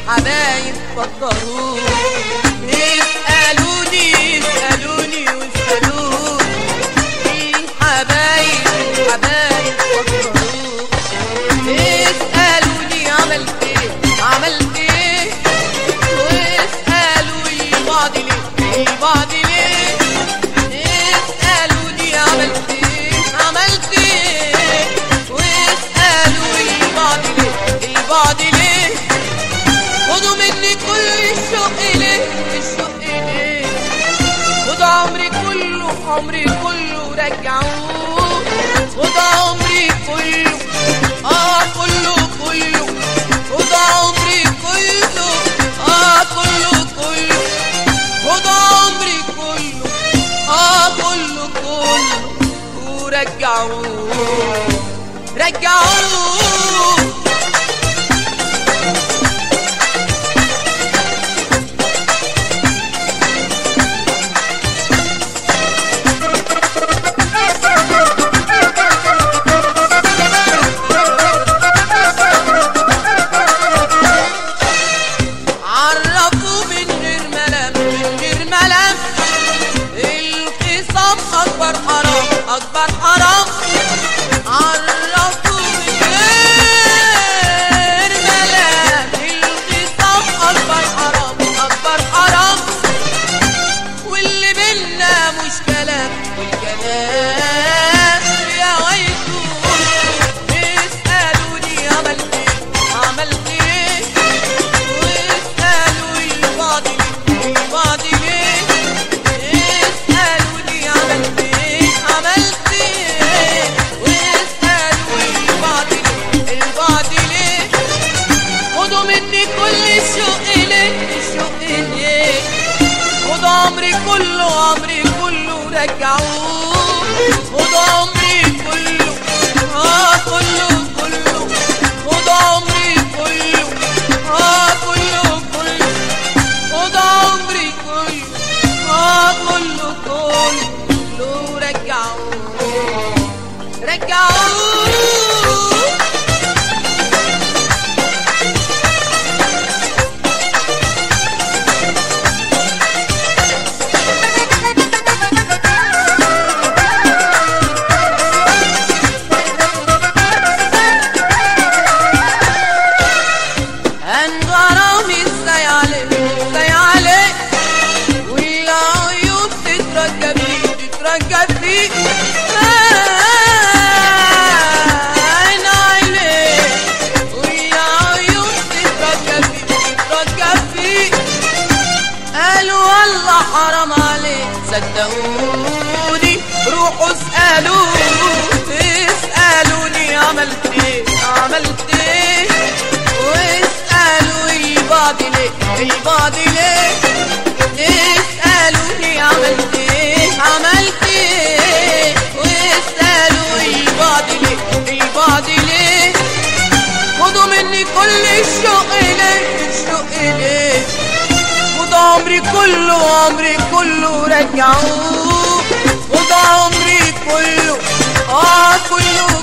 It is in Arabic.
حبايب فكروني، اسألوني اسألوني واسألوني الحبايب الحبايب فكروني، اسألوني عملت ايه عملت ايه، واسألوا البعض ليه البعض ليه، اسألوني عملت ايه عملت ايه، واسألوا البعض ليه البعض ليه، خدوا مني كل الشوق ليه الشوق ليه، خدوا عمري كله عمري كله رجعوه، خدوا عمري كله كله كله، خدوا عمري كله كله كله، خدوا عمري كله كله كله، ورجعوه رجعوه. أكبر حرام أكبر حرام، عرفوا من غير ملام الخصام أكبر حرام أكبر حرام، واللي بينا مش كلام والكلام يا ويلكم، اسألوني عملت ايه عملت ايه، واسألوا البعض ليه البعض ليه، عمري كله عمري كله رجعوه، خدوا عمري كله كله كله، خدوا عمري كله كله كله، خدوا عمري كله كله كله، رجعوه رجعوه. حرام عليك صدقوني، روحوا اسألوني عملت ايه عملت ايه، واسألوا البعض ليه البعض ليه، اسألوني عملت ايه عملت ايه، واسألوا البعض ليه البعض ليه، خدوا مني كل الشوق ليه الشوق ليه، عمري كله عمري كله رجعوه، خدوا عمري كله كله